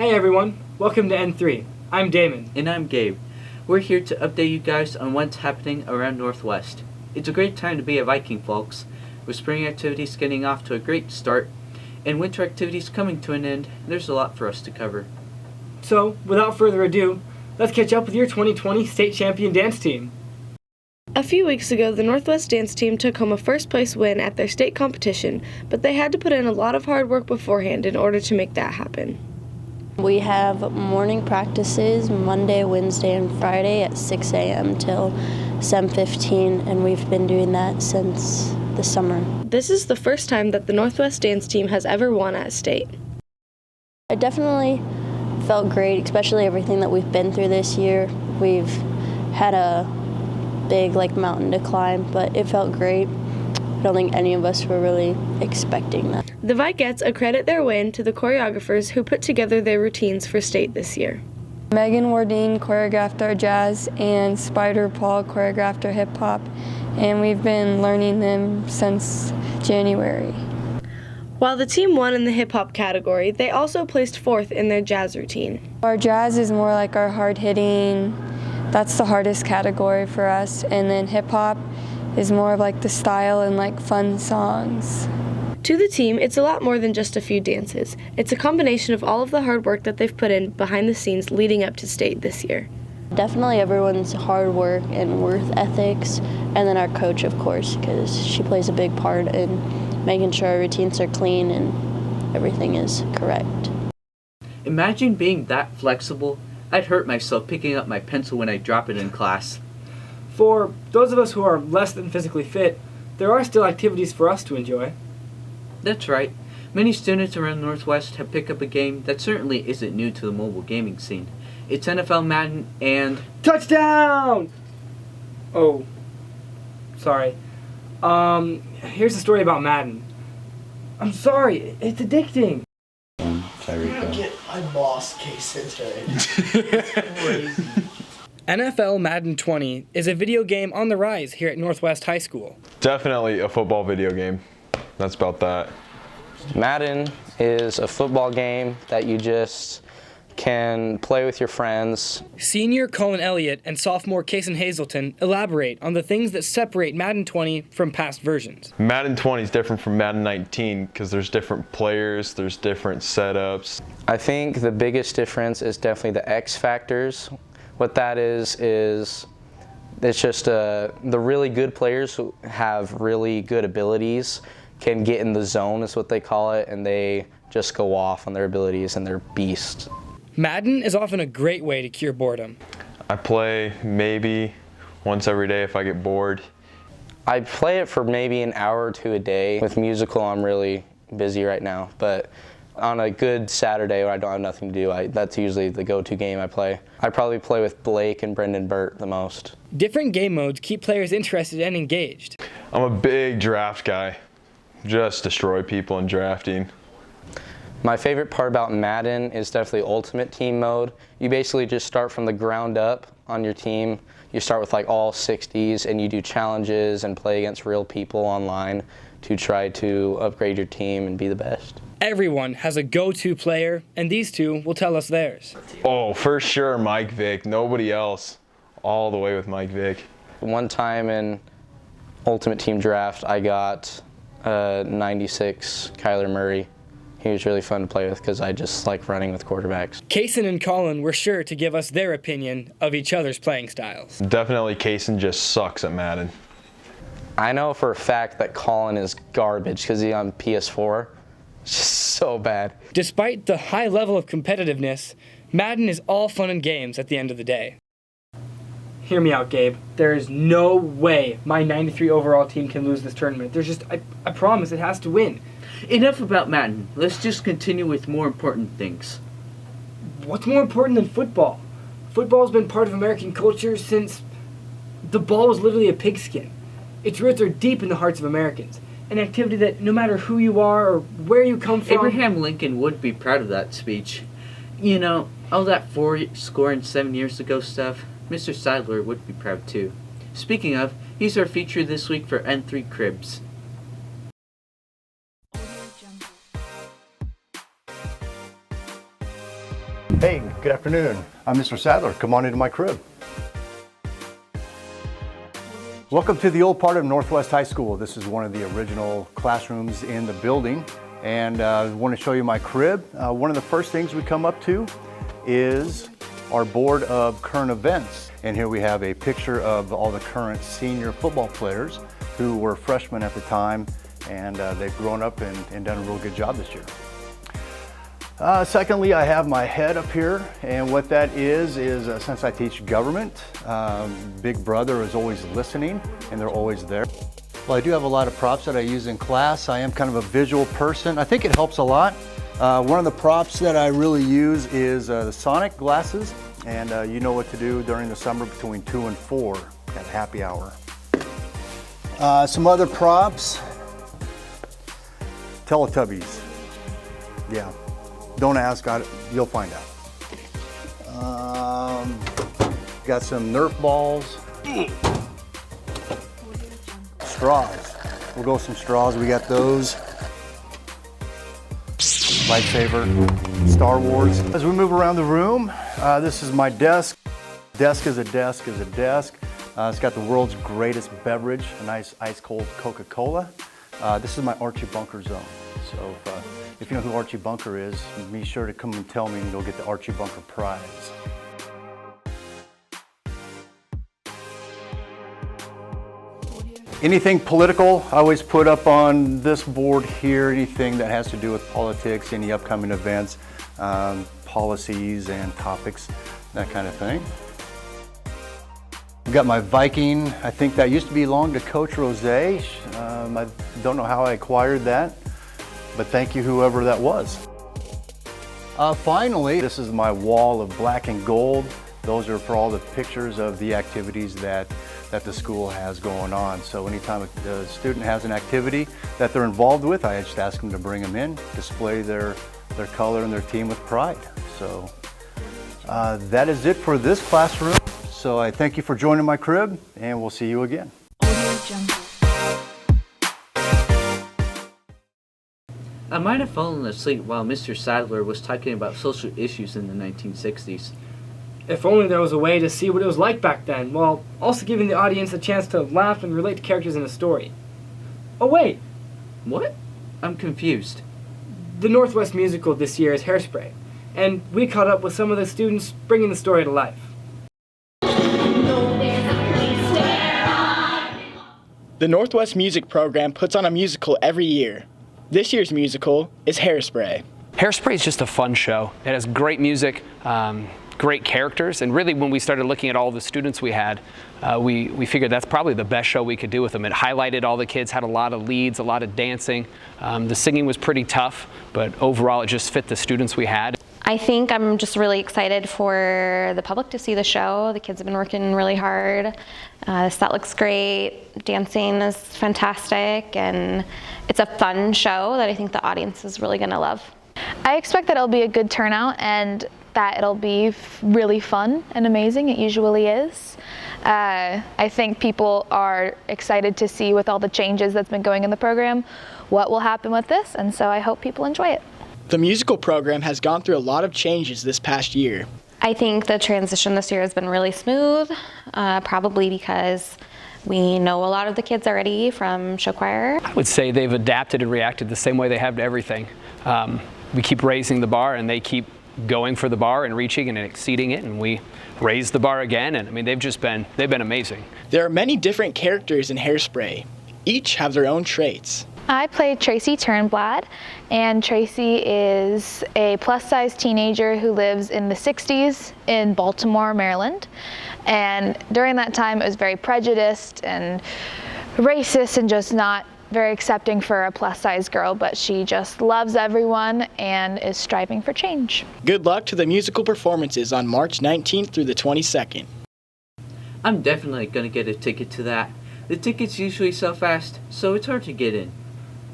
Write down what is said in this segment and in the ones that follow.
Hey everyone, welcome to N3. I'm Damon. And I'm Gabe. We're here to update you guys on what's happening around Northwest. It's a great time to be a Viking, folks, with spring activities getting off to a great start, and winter activities coming to an end. There's a lot for us to cover. So, without further ado, let's catch up with your 2020 state champion dance team. A few weeks ago, the Northwest dance team took home a first-place win at their state competition, but they had to put in a lot of hard work beforehand in order to make that happen. We have morning practices Monday, Wednesday, and Friday at 6 a.m. till 7:15, and we've been doing that since the summer. This is the first time that the Northwest dance team has ever won at state. It definitely felt great, especially everything that we've been through this year. We've had a big mountain to climb, but it felt great. I don't think any of us were really expecting that. The Vikettes accredit their win to the choreographers who put together their routines for state this year. Megan Wardine choreographed our jazz and Spider Paul choreographed our hip hop, and we've been learning them since January. While the team won in the hip hop category, they also placed fourth in their jazz routine. Our jazz is more like our hard hitting. That's the hardest category for us, and then hip hop is more of the style and fun songs. To the team, it's a lot more than just a few dances. It's a combination of all of the hard work that they've put in behind the scenes leading up to state this year. Definitely everyone's hard work and work ethics, and then our coach, of course, because she plays a big part in making sure our routines are clean and everything is correct. Imagine being that flexible. I'd hurt myself picking up my pencil when I drop it in class. For those of us who are less than physically fit, there are still activities for us to enjoy. That's right. Many students around Northwest have picked up a game that certainly isn't new to the mobile gaming scene. It's NFL Madden and... Touchdown! Oh, sorry. Here's a story about Madden. I'm sorry, it's addicting. I lost Casey today. Crazy. NFL Madden 20 is a video game on the rise here at Northwest High School. Definitely a football video game. That's about that. Madden is a football game that you just can play with your friends. Senior Colin Elliott and sophomore Kason Hazelton elaborate on the things that separate Madden 20 from past versions. Madden 20 is different from Madden 19 because there's different players, there's different setups. I think the biggest difference is definitely the X factors. What that is it's just the really good players who have really good abilities can get in the zone is what they call it, and they just go off on their abilities and they're beasts. Madden is often a great way to cure boredom. I play maybe once every day if I get bored. I play it for maybe an hour or two a day. With musical, I'm really busy right now, but on a good Saturday when I don't have nothing to do, that's usually the go-to game I play. I probably play with Blake and Brendan Burt the most. Different game modes keep players interested and engaged. I'm a big draft guy. Just destroy people in drafting. My favorite part about Madden is definitely Ultimate Team mode. You basically just start from the ground up on your team. You start with all 60s and you do challenges and play against real people online to try to upgrade your team and be the best. Everyone has a go-to player, and these two will tell us theirs. Oh, for sure, Mike Vick. Nobody else. All the way with Mike Vick. One time in Ultimate Team Draft, I got 96 Kyler Murray. He was really fun to play with because I just like running with quarterbacks. Kason and Colin were sure to give us their opinion of each other's playing styles. Definitely Kason just sucks at Madden. I know for a fact that Colin is garbage because he's on PS4. It's just so bad. Despite the high level of competitiveness, Madden is all fun and games at the end of the day. Hear me out, Gabe. There is no way my 93 overall team can lose this tournament. There's just, I promise, it has to win. Enough about Madden. Let's just continue with more important things. What's more important than football? Football's been part of American culture since the ball was literally a pigskin. Its roots are deep in the hearts of Americans. An activity that no matter who you are or where you come from... Abraham Lincoln would be proud of that speech. You know, all that 7 years ago stuff, Mr. Seidler would be proud too. Speaking of, he's our feature this week for N3 Cribs. Hey, good afternoon. I'm Mr. Sadler. Come on into my crib. Welcome to the old part of Northwest High School. This is one of the original classrooms in the building, and I want to show you my crib. One of the first things we come up to is our board of current events. And here we have a picture of all the current senior football players who were freshmen at the time, and they've grown up and done a real good job this year. Secondly, I have my head up here, and what that is since I teach government, Big Brother is always listening, and they're always there. Well, I do have a lot of props that I use in class. I am kind of a visual person. I think it helps a lot. One of the props that I really use is the Sonic glasses, and you know what to do during the summer between 2 and 4 at happy hour. Some other props, Teletubbies. Yeah. Don't ask, you'll find out. Got some Nerf balls. Straws. We'll go with some straws. We got those. Lightsaber. Star Wars. As we move around the room, this is my desk. Desk is a desk is a desk. It's got the world's greatest beverage, a nice ice cold Coca-Cola. This is my Archie Bunker zone. So if you know who Archie Bunker is, be sure to come and tell me and you'll get the Archie Bunker prize. Anything political, I always put up on this board here, anything that has to do with politics, any upcoming events, policies and topics, that kind of thing. I've got my Viking, I think that used to belong to Coach Rose. I don't know how I acquired that, but thank you whoever that was. Finally, this is my wall of black and gold. Those are for all the pictures of the activities that the school has going on. So anytime a student has an activity that they're involved with, I just ask them to bring them in, display their color and their team with pride. So that is it for this classroom. So I thank you for joining my crib, and we'll see you again. I might have fallen asleep while Mr. Sadler was talking about social issues in the 1960s. If only there was a way to see what it was like back then, while also giving the audience a chance to laugh and relate to characters in a story. Oh wait! What? I'm confused. The Northwest musical this year is Hairspray, and we caught up with some of the students bringing the story to life. The Northwest Music Program puts on a musical every year. This year's musical is Hairspray. Hairspray is just a fun show. It has great music, great characters, and really when we started looking at all the students we had, we figured that's probably the best show we could do with them. It highlighted all the kids, had a lot of leads, a lot of dancing. The singing was pretty tough, but overall it just fit the students we had. I think I'm just really excited for the public to see the show. The kids have been working really hard. The set looks great. Dancing is fantastic, and it's a fun show that I think the audience is really going to love. I expect that it'll be a good turnout and that it'll be really fun and amazing. It usually is. I think people are excited to see, with all the changes that's been going in the program, what will happen with this, and so I hope people enjoy it. The musical program has gone through a lot of changes this past year. I think the transition this year has been really smooth, probably because we know a lot of the kids already from show choir. I would say they've adapted and reacted the same way they have to everything. We keep raising the bar and they keep going for the bar and reaching and exceeding it, and we raise the bar again, and I mean they've been amazing. There are many different characters in Hairspray. Each have their own traits. I played Tracy Turnblad, and Tracy is a plus-size teenager who lives in the 60s in Baltimore, Maryland. And during that time, it was very prejudiced and racist and just not very accepting for a plus-size girl, but she just loves everyone and is striving for change. Good luck to the musical performances on March 19th through the 22nd. I'm definitely going to get a ticket to that. The tickets usually sell fast, so it's hard to get in.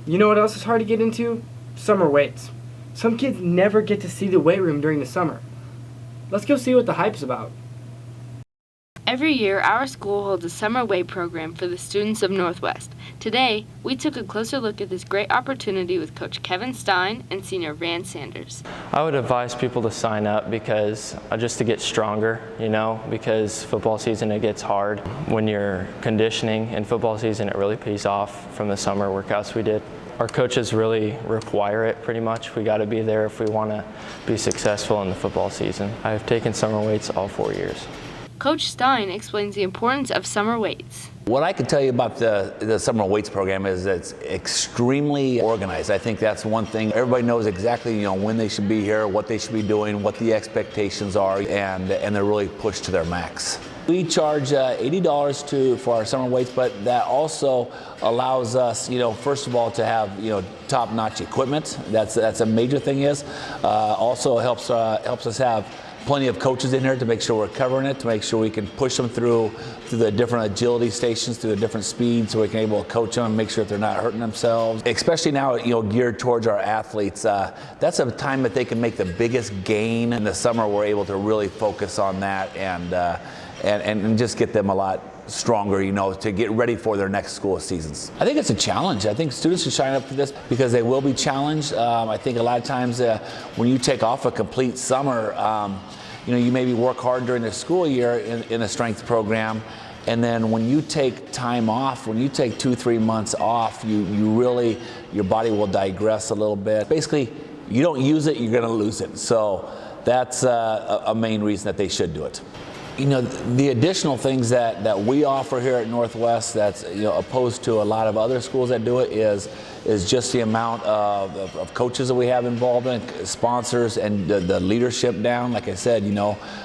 You know what else is hard to get into? Summer weights. Some kids never get to see the weight room during the summer. Let's go see what the hype's about. Every year, our school holds a summer weight program for the students of Northwest. Today, we took a closer look at this great opportunity with Coach Kevin Stein and Senior Rand Sanders. I would advise people to sign up because just to get stronger, because football season, it gets hard. When you're conditioning in football season, it really pays off from the summer workouts we did. Our coaches really require it pretty much. We got to be there if we want to be successful in the football season. I've taken summer weights all 4 years. Coach Stein explains the importance of summer weights. What I can tell you about the summer weights program is that it's extremely organized. I think that's one thing. Everybody knows exactly, when they should be here, what they should be doing, what the expectations are, and they're really pushed to their max. We charge $80 for our summer weights, but that also allows us, first of all, to have, top-notch equipment. That's a major thing. Also helps us have plenty of coaches in here to make sure we're covering it, to make sure we can push them through the different agility stations, through the different speeds, so we can able to coach them and make sure that they're not hurting themselves. Especially now, geared towards our athletes. That's a time that they can make the biggest gain. In the summer, we're able to really focus on that and just get them a lot stronger, to get ready for their next school seasons. I think it's a challenge. I think students should sign up for this because they will be challenged. I think a lot of times when you take off a complete summer, you maybe work hard during the school year in a strength program, and then when you take time off, when you take 2-3 months off, your body will digress a little bit. Basically, you don't use it, you're gonna lose it. So that's a main reason that they should do it. The additional things that we offer here at Northwest that's opposed to a lot of other schools that do it is just the amount of coaches that we have involved in it, sponsors, and the leadership down. Like I said,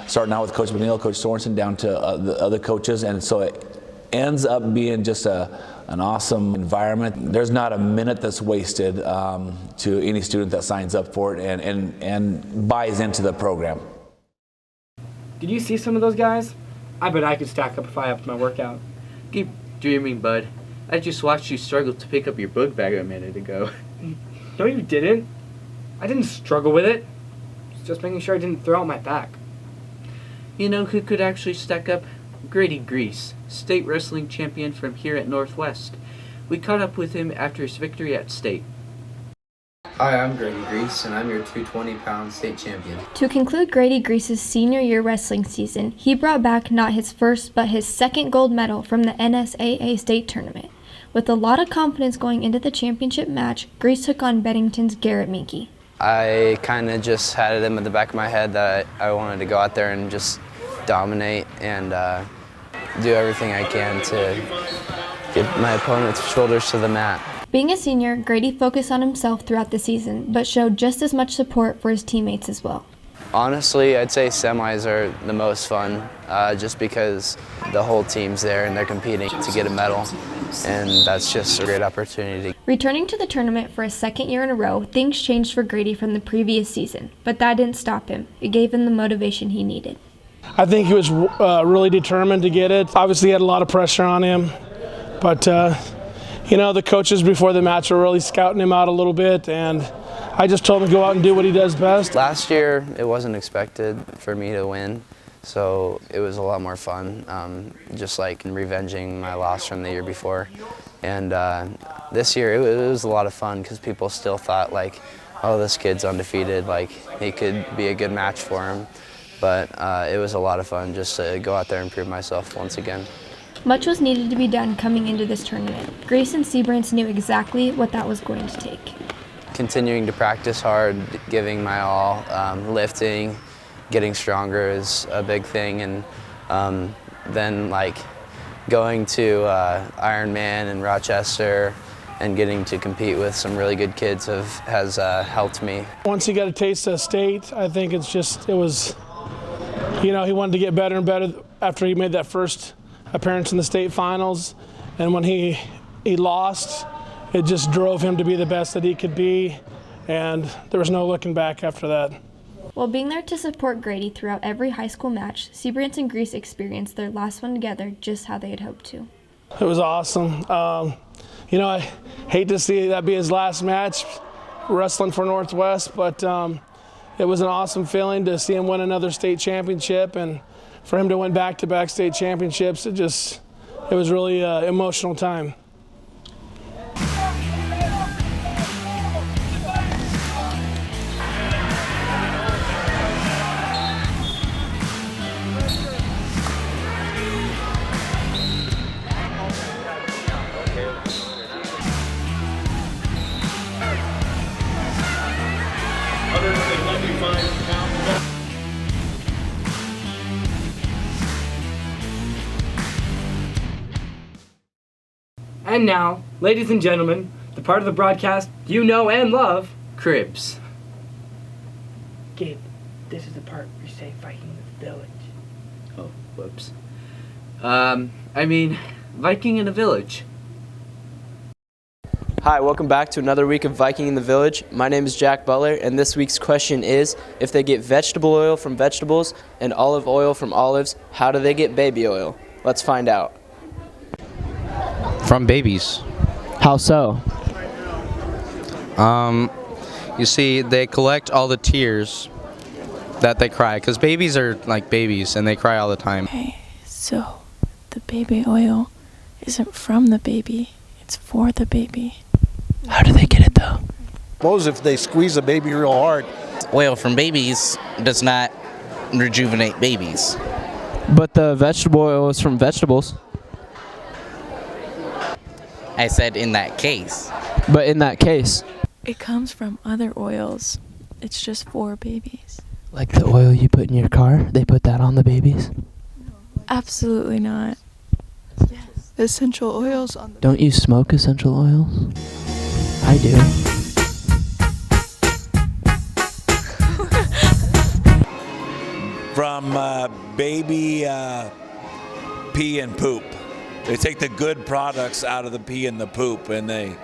starting out with Coach McNeil, Coach Sorensen, down to the other coaches, and so it ends up being just an awesome environment. There's not a minute that's wasted to any student that signs up for it and buys into the program. Did you see some of those guys? I bet I could stack up if I upped my workout. Keep dreaming, bud. I just watched you struggle to pick up your book bag a minute ago. No, you didn't. I didn't struggle with it. It's just making sure I didn't throw out my back. You know who could actually stack up? Grady Griess, state wrestling champion from here at Northwest. We caught up with him after his victory at state. Hi, I'm Grady Griess, and I'm your 220-pound state champion. To conclude Grady Griess' senior year wrestling season, he brought back not his first, but his second gold medal from the NSAA state tournament. With a lot of confidence going into the championship match, Griess took on Bennington's Garrett Minky. I kind of just had it in the back of my head that I wanted to go out there and just dominate and do everything I can to get my opponent's shoulders to the mat. Being a senior, Grady focused on himself throughout the season, but showed just as much support for his teammates as well. Honestly, I'd say semis are the most fun, just because the whole team's there and they're competing to get a medal, and that's just a great opportunity. Returning to the tournament for a second year in a row, things changed for Grady from the previous season, but that didn't stop him. It gave him the motivation he needed. I think he was really determined to get it. Obviously, he had a lot of pressure on him, but the coaches before the match were really scouting him out a little bit, and I just told him to go out and do what he does best. Last year, it wasn't expected for me to win, so it was a lot more fun, just like revenging my loss from the year before. And this year, it was a lot of fun because people still thought, like, oh, this kid's undefeated, like, he could be a good match for him. But it was a lot of fun just to go out there and prove myself once again. Much was needed to be done coming into this tournament. Griess and Seabrants knew exactly what that was going to take. Continuing to practice hard, giving my all, lifting, getting stronger is a big thing, and then going to Ironman in Rochester and getting to compete with some really good kids has helped me. Once he got a taste of state, I think it was, he wanted to get better and better after he made that first appearance in the state finals, and when he lost, it just drove him to be the best that he could be, and there was no looking back after that. While being there to support Grady throughout every high school match, Seabrants and Griess experienced their last one together just how they had hoped to. It was awesome. I hate to see that be his last match wrestling for Northwest, but it was an awesome feeling to see him win another state championship, and for him to win back-to-back state championships, it was really an emotional time. And now, ladies and gentlemen, the part of the broadcast you know and love, Cribs. Gabe, this is the part where you say Viking in the Village. Oh, whoops. Viking in the Village. Hi, welcome back to another week of Viking in the Village. My name is Jack Butler, and this week's question is, if they get vegetable oil from vegetables and olive oil from olives, how do they get baby oil? Let's find out. From babies. How so? You see, they collect all the tears that they cry, because babies are like babies and they cry all the time. Okay, so the baby oil isn't from the baby, it's for the baby. How do they get it though? Suppose if they squeeze a baby real hard. Oil from babies does not rejuvenate babies. But the vegetable oil is from vegetables. I said in that case. But in that case. It comes from other oils. It's just for babies. Like the oil you put in your car, they put that on the babies? Absolutely not. Yes. Essential oils on the Don't you smoke essential oils? I do. From baby pee and poop. They take the good products out of the pee and the poop and they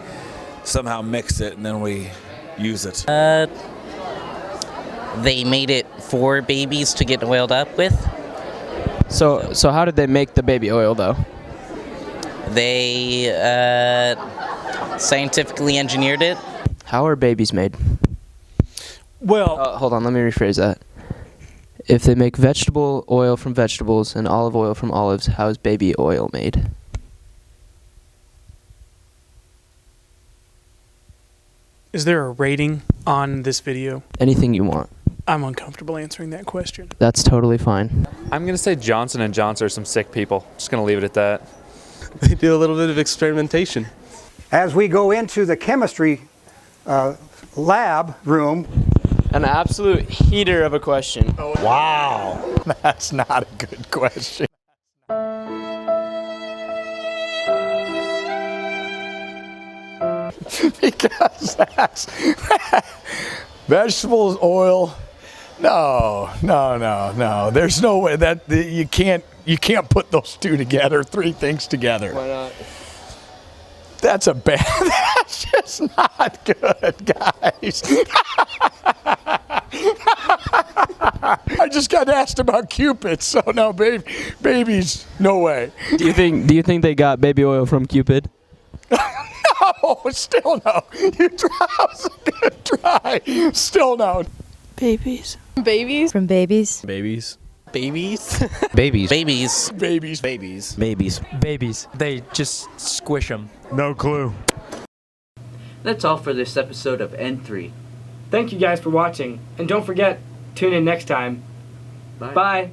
somehow mix it and then we use it. They made it for babies to get oiled up with. So how did they make the baby oil though? They scientifically engineered it. How are babies made? Well, hold on, let me rephrase that. If they make vegetable oil from vegetables and olive oil from olives, how is baby oil made? Is there a rating on this video? Anything you want. I'm uncomfortable answering that question. That's totally fine. I'm going to say Johnson & Johnson are some sick people. Just going to leave it at that. They do a little bit of experimentation. As we go into the chemistry lab room. An absolute heater of a question. Wow, that's not a good question. Because that's vegetables, oil. No. There's no way that you can't put those two together, three things together. Why not? That's just not good, guys. I just got asked about Cupid, so no, babies, no way. Do you think they got baby oil from Cupid? No, still no. You try, good try. Still no. babies. Babies? From babies. Babies. Babies? Babies. Babies. Babies. They just squish them. No clue. That's all for this episode of N3. Thank you guys for watching, and don't forget, tune in next time. Bye. Bye.